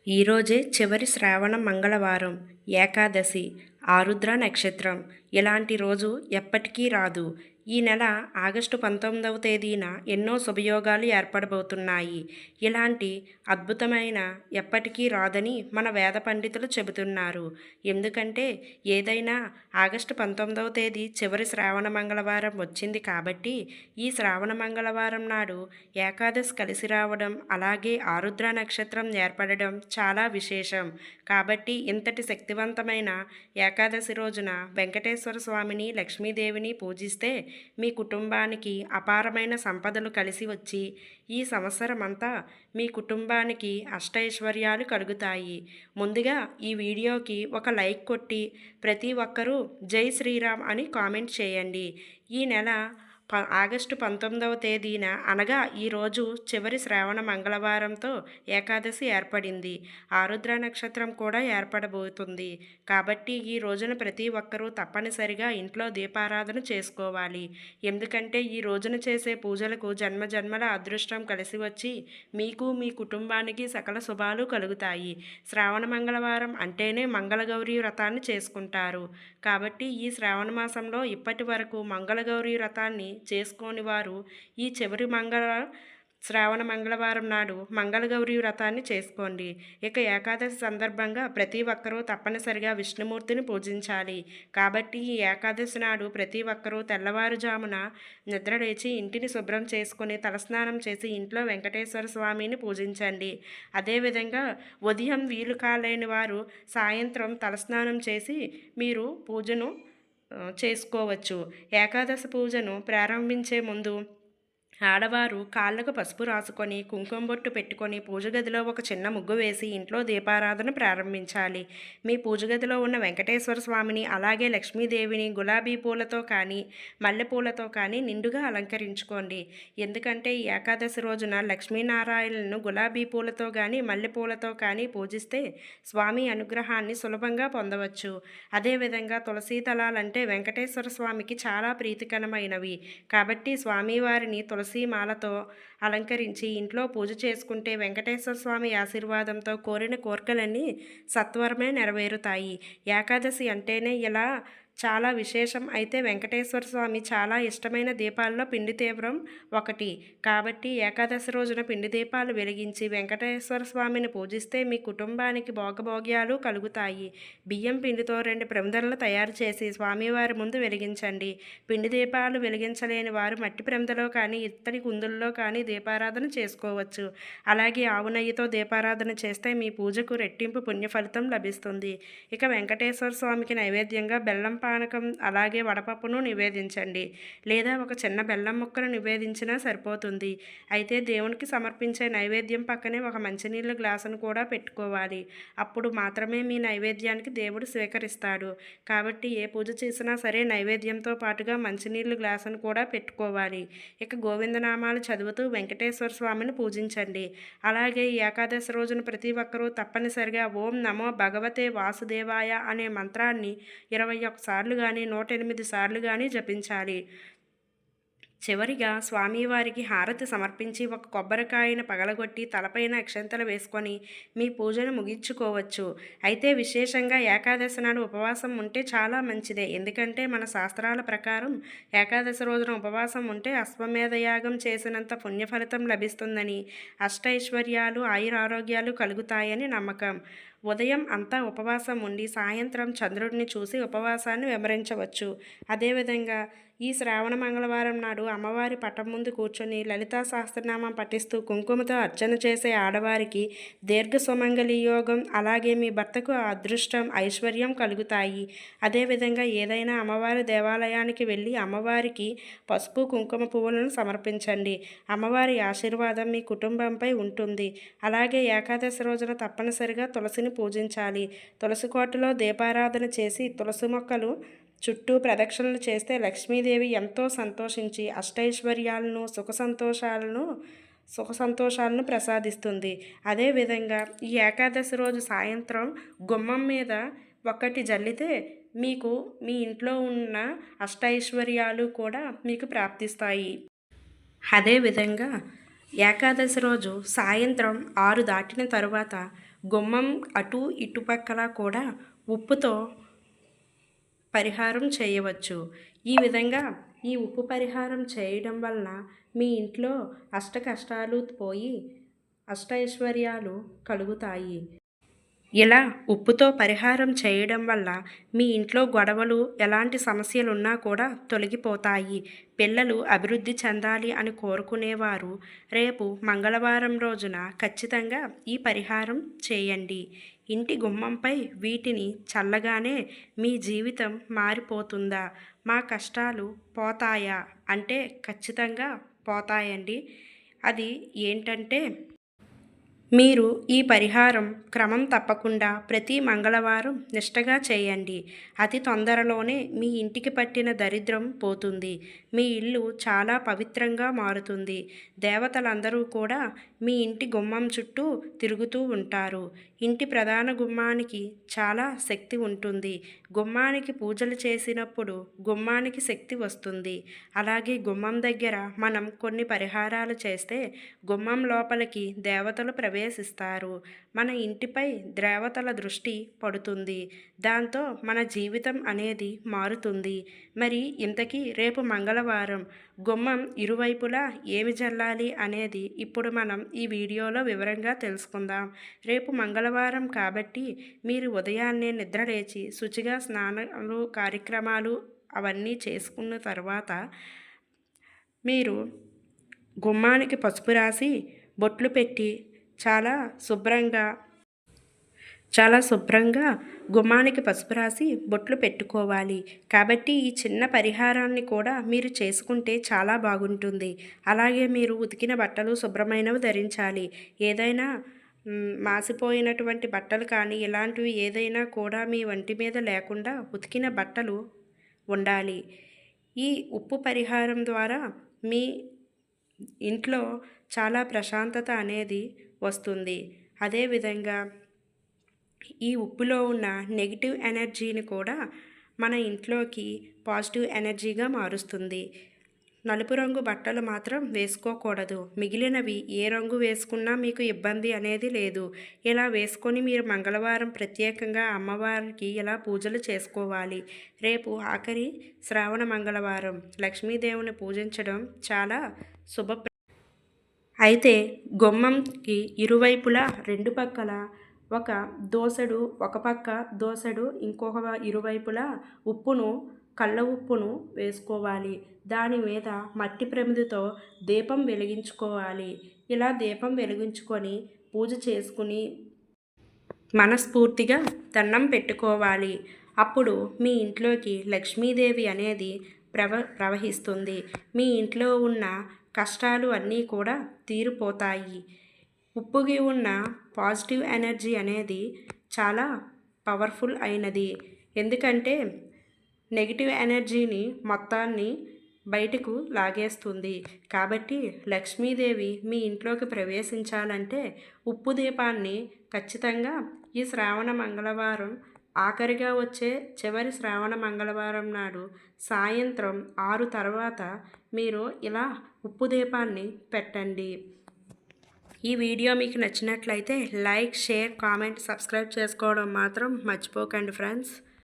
ఈరోజే చివరి శ్రావణ మంగళవారం, ఏకాదశి, ఆరుద్ర నక్షత్రం. ఇలాంటి రోజు ఎప్పటికీ రాదు. ఈ నెల ఆగస్టు 19వ తేదీన ఎన్నో శుభయోగాలు ఏర్పడబోతున్నాయి. ఇలాంటి అద్భుతమైన ఎప్పటికీ రాదని మన వేద పండితులు చెబుతున్నారు. ఎందుకంటే ఏదైనా ఆగస్టు 19వ తేదీ చివరి శ్రావణ మంగళవారం వచ్చింది కాబట్టి ఈ శ్రావణ మంగళవారం నాడు ఏకాదశి కలిసి రావడం, అలాగే ఆరుద్ర నక్షత్రం ఏర్పడడం చాలా విశేషం. కాబట్టి ఇంతటి శక్తివంతమైన ఏకాదశి రోజున వెంకటేశ్వర స్వామిని, లక్ష్మీదేవిని పూజిస్తే మీ కుటుంబానికి అపారమైన సంపదలు కలిసి వచ్చి ఈ సంవత్సరం అంతా మీ కుటుంబానికి అష్టైశ్వర్యాలు కలుగుతాయి. ముందుగా ఈ వీడియోకి ఒక లైక్ కొట్టి ప్రతి ఒక్కరూ జై శ్రీరామ్ అని కామెంట్ చేయండి. ఈ నెల ఆగస్టు 19వ తేదీన అనగా ఈరోజు చివరి శ్రావణ మంగళవారంతో ఏకాదశి ఏర్పడింది. ఆరుద్ర నక్షత్రం కూడా ఏర్పడబోతుంది. కాబట్టి ఈ రోజున ప్రతి ఒక్కరూ తప్పనిసరిగా ఇంట్లో దీపారాధన చేసుకోవాలి. ఎందుకంటే ఈ రోజున చేసే పూజలకు జన్మజన్మల అదృష్టం కలిసి వచ్చి మీకు, మీ కుటుంబానికి సకల శుభాలు కలుగుతాయి. శ్రావణ మంగళవారం అంటేనే మంగళగౌరి వ్రతాన్ని చేసుకుంటారు. కాబట్టి ఈ శ్రావణ మాసంలో ఇప్పటి వరకు మంగళగౌరి వ్రతాన్ని చేసుకోని వారు ఈ చివరి శ్రావణ మంగళవారం నాడు మంగళగౌరి వ్రతాన్ని చేసుకోండి. ఇక ఏకాదశి సందర్భంగా ప్రతి ఒక్కరూ తప్పనిసరిగా విష్ణుమూర్తిని పూజించాలి. కాబట్టి ఈ ఏకాదశి నాడు ప్రతి ఒక్కరూ తెల్లవారుజామున నిద్రలేచి ఇంటిని శుభ్రం చేసుకుని తలస్నానం చేసి ఇంట్లో వెంకటేశ్వర స్వామిని పూజించండి. అదేవిధంగా ఉదయం వీలు కాలేని వారు సాయంత్రం తలస్నానం చేసి మీరు పూజను చేసుకోవచ్చు. ఏకాదశి పూజను ప్రారంభించే ముందు ఆడవారు కాళ్ళకు పసుపు రాసుకొని కుంకుమ బొట్టు పెట్టుకొని పూజ గదిలో ఒక చిన్న ముగ్గు వేసి ఇంట్లో దీపారాధన ప్రారంభించాలి. మీ పూజ గదిలో ఉన్న వెంకటేశ్వర స్వామిని, అలాగే లక్ష్మీదేవిని గులాబీ పూలతో కానీ మల్లెపూలతో కానీ నిండుగా అలంకరించుకోండి. ఎందుకంటే ఈ ఏకాదశి రోజున లక్ష్మీనారాయణలను గులాబీ పూలతో కానీ మల్లెపూలతో కానీ పూజిస్తే స్వామి అనుగ్రహాన్ని సులభంగా పొందవచ్చు. అదేవిధంగా తులసీ దళాలంటే వెంకటేశ్వర స్వామికి చాలా ప్రీతికరమైనవి. కాబట్టి స్వామివారిని తులసి మాలతో అలంకరించి ఇంట్లో పూజ చేసుకుంటే వెంకటేశ్వర స్వామి ఆశీర్వాదంతో కోరిన కోరికలన్నీ సత్వరమే నెరవేరుతాయి. ఏకాదశి అంటేనే ఇలా చాలా విశేషం. అయితే వెంకటేశ్వర స్వామి చాలా ఇష్టమైన దీపాల్లో పిండి తీవ్రం ఒకటి. కాబట్టి ఏకాదశి రోజున పిండి దీపాలు వెలిగించి వెంకటేశ్వర స్వామిని పూజిస్తే మీ కుటుంబానికి భోగభోగ్యాలు కలుగుతాయి. బియ్యం పిండితో 2 ప్రమిదలను తయారు చేసి స్వామివారి ముందు వెలిగించండి. పిండి దీపాలు వెలిగించలేని వారు మట్టి ప్రమిదలో కానీ ఇత్తడి కుందుల్లో కానీ దీపారాధన చేసుకోవచ్చు. అలాగే ఆవు నెయ్యితో దీపారాధన చేస్తే మీ పూజకు రెట్టింపు పుణ్య ఫలితం లభిస్తుంది. ఇక వెంకటేశ్వర స్వామికి నైవేద్యంగా బెల్లం పానకం, అలాగే వడపప్పును నివేదించండి. లేదా ఒక చిన్న బెల్లం ముక్కను నివేదించినా సరిపోతుంది. అయితే దేవునికి సమర్పించే నైవేద్యం పక్కనే ఒక మంచినీళ్ళ గ్లాసును కూడా పెట్టుకోవాలి. అప్పుడు మాత్రమే మీ నైవేద్యానికి దేవుడు స్వీకరిస్తాడు. కాబట్టి ఏ పూజ చేసినా సరే నైవేద్యంతో పాటుగా మంచినీళ్ళ గ్లాసును కూడా పెట్టుకోవాలి. ఇక గోవిందనామాలు చదువుతూ వెంకటేశ్వర స్వామిని పూజించండి. అలాగే ఈ ఏకాదశి రోజున ప్రతి ఒక్కరూ తప్పనిసరిగా ఓం నమో భగవతే వాసుదేవాయ అనే మంత్రాన్ని 21 సార్లు కానీ 108 సార్లు కానీ జపించాలి. చివరిగా స్వామివారికి హారతి సమర్పించి ఒక కొబ్బరికాయను పగలగొట్టి తలపైన అక్షంతలు వేసుకొని మీ పూజను ముగించుకోవచ్చు. అయితే విశేషంగా ఏకాదశి నాడు ఉపవాసం ఉంటే చాలా మంచిదే. ఎందుకంటే మన శాస్త్రాల ప్రకారం ఏకాదశి రోజున ఉపవాసం ఉంటే అశ్వమేధ యాగం చేసినంత పుణ్యఫలితం లభిస్తుందని, అష్టైశ్వర్యాలు ఆయురారోగ్యాలు కలుగుతాయని నమ్మకం. ఉదయం అంతా ఉపవాసం ఉండి సాయంత్రం చంద్రుడిని చూసి ఉపవాసాన్ని వివరించవచ్చు. అదేవిధంగా ఈ శ్రావణ మంగళవారం నాడు అమ్మవారి పటం ముందు కూర్చొని లలితా సహస్రనామం పఠిస్తూ కుంకుమతో అర్చన చేసే ఆడవారికి దీర్ఘ సుమంగళి యోగం, అలాగే మీ భర్తకు అదృష్టం, ఐశ్వర్యం కలుగుతాయి. అదేవిధంగా ఏదైనా అమ్మవారి దేవాలయానికి వెళ్ళి అమ్మవారికి పసుపు కుంకుమ పువ్వులను సమర్పించండి. అమ్మవారి ఆశీర్వాదం మీ కుటుంబంపై ఉంటుంది. అలాగే ఏకాదశి రోజున తప్పనిసరిగా తులసిని పూజించాలి. తులసి కోటలో దీపారాధన చేసి తులసి మొక్కలు చుట్టూ ప్రదక్షిణలు చేస్తే లక్ష్మీదేవి ఎంతో సంతోషించి అష్టైశ్వర్యాలను సుఖ సంతోషాలను ప్రసాదిస్తుంది. అదేవిధంగా ఈ ఏకాదశి రోజు సాయంత్రం గుమ్మం మీద ఒకటి జల్లితే మీకు మీ ఇంట్లో ఉన్న అష్టైశ్వర్యాలు కూడా మీకు ప్రాప్తిస్తాయి. అదేవిధంగా ఏకాదశి రోజు సాయంత్రం 6 దాటిన తరువాత గుమ్మం అటు ఇటుపక్కల కూడా ఉప్పుతో పరిహారం చేయవచ్చు. ఈ విధంగా ఈ ఉప్పు పరిహారం చేయడం వలన మీ ఇంట్లో అష్ట కష్టాలు పోయి అష్టైశ్వర్యాలు కలుగుతాయి. ఇలా ఉప్పుతో పరిహారం చేయడం వల్ల మీ ఇంట్లో గొడవలు ఎలాంటి సమస్యలున్నా కూడా తొలగిపోతాయి. పిల్లలు అభివృద్ధి చెందాలి అని కోరుకునేవారు రేపు మంగళవారం రోజున ఖచ్చితంగా ఈ పరిహారం చేయండి. ఇంటి గుమ్మంపై వీటిని చల్లగానే మీ జీవితం మారిపోతుందా, మా కష్టాలు పోతాయా అంటే ఖచ్చితంగా పోతాయండి. అది ఏంటంటే మీరు ఈ పరిహారం క్రమం తప్పకుండా ప్రతి మంగళవారం నిష్టగా చేయండి. అతి తొందరలోనే మీ ఇంటికి పట్టిన దరిద్రం పోతుంది. మీ ఇల్లు చాలా పవిత్రంగా మారుతుంది. దేవతలందరూ కూడా మీ ఇంటి గుమ్మం చుట్టూ తిరుగుతూ ఉంటారు. ఇంటి ప్రధాన గుమ్మానికి చాలా శక్తి ఉంటుంది. గుమ్మానికి పూజలు చేసినప్పుడు గుమ్మానికి శక్తి వస్తుంది. అలాగే గుమ్మం దగ్గర మనం కొన్ని పరిహారాలు చేస్తే గుమ్మం లోపలికి దేవతలు ప్రవేశిస్తారు. మన ఇంటిపై దేవతల దృష్టి పడుతుంది. దాంతో మన జీవితం అనేది మారుతుంది. మరి ఇంతకీ రేపు మంగళవారం గుమ్మం ఇరువైపులా ఏమి జల్లాలి అనేది ఇప్పుడు మనం ఈ వీడియోలో వివరంగా తెలుసుకుందాం. రేపు మంగళవారం కాబట్టి మీరు ఉదయాన్నే నిద్రలేచి శుచిగా స్నానాలు కార్యక్రమాలు అవన్నీ చేసుకున్న తర్వాత మీరు గుమ్మానికి పసుపు రాసి బొట్లు పెట్టి చాలా శుభ్రంగా గుమ్మానికి పసుపు రాసి బొట్లు పెట్టుకోవాలి. కాబట్టి ఈ చిన్న పరిహారాన్ని కూడా మీరు చేసుకుంటే చాలా బాగుంటుంది. అలాగే మీరు ఉతికిన బట్టలు శుభ్రమైనవి ధరించాలి. ఏదైనా మాసిపోయినటువంటి బట్టలు కానీ ఇలాంటివి ఏదైనా కూడా మీ ఒంటి మీద లేకుండా ఉతికిన బట్టలు ఉండాలి. ఈ ఉప్పు పరిహారం ద్వారా మీ ఇంట్లో చాలా ప్రశాంతత అనేది వస్తుంది. అదేవిధంగా ఈ ఉప్పులో ఉన్న నెగిటివ్ ఎనర్జీని కూడా మన ఇంట్లోకి పాజిటివ్ ఎనర్జీగా మారుస్తుంది. నలుపు రంగు బట్టలు మాత్రం వేసుకోకూడదు. మిగిలినవి ఏ రంగు వేసుకున్నా మీకు ఇబ్బంది అనేది లేదు. ఇలా వేసుకొని మీరు మంగళవారం ప్రత్యేకంగా అమ్మవారికి ఇలా పూజలు చేసుకోవాలి. రేపు ఆఖరి శ్రావణ మంగళవారం లక్ష్మీదేవిని పూజించడం చాలా అయితే గుమ్మంకి ఇరువైపులా రెండు పక్కల ఒక దోసెడు, ఒక పక్క దోసెడు ఇంకొక ఇరువైపులా ఉప్పును కళ్ళ ఉప్పును వేసుకోవాలి. దాని మీద మట్టి ప్రమిదితో దీపం వెలిగించుకోవాలి. ఇలా దీపం వెలిగించుకొని పూజ చేసుకుని మనస్ఫూర్తిగా దండం పెట్టుకోవాలి. అప్పుడు మీ ఇంట్లోకి లక్ష్మీదేవి అనేది ప్రవహిస్తుంది. మీ ఇంట్లో ఉన్న కష్టాలు అన్నీ కూడా తీరిపోతాయి. ఉప్పుకి ఉన్న పాజిటివ్ ఎనర్జీ అనేది చాలా పవర్ఫుల్ అయినది. ఎందుకంటే నెగిటివ్ ఎనర్జీని మొత్తాన్ని బయటకు లాగేస్తుంది. కాబట్టి లక్ష్మీదేవి మీ ఇంట్లోకి ప్రవేశించాలంటే ఉప్పు దీపాన్ని ఖచ్చితంగా ఈ శ్రావణ మంగళవారం ఆఖరిగా వచ్చే చివరి శ్రావణ మంగళవారం నాడు సాయంత్రం 6 తర్వాత మీరు ఇలా ఉప్పు దీపాన్ని పెట్టండి. ఈ వీడియో మీకు నచ్చినట్లయితే లైక్, షేర్, కామెంట్, సబ్స్క్రైబ్ చేసుకోవడం మాత్రం మర్చిపోకండి ఫ్రెండ్స్.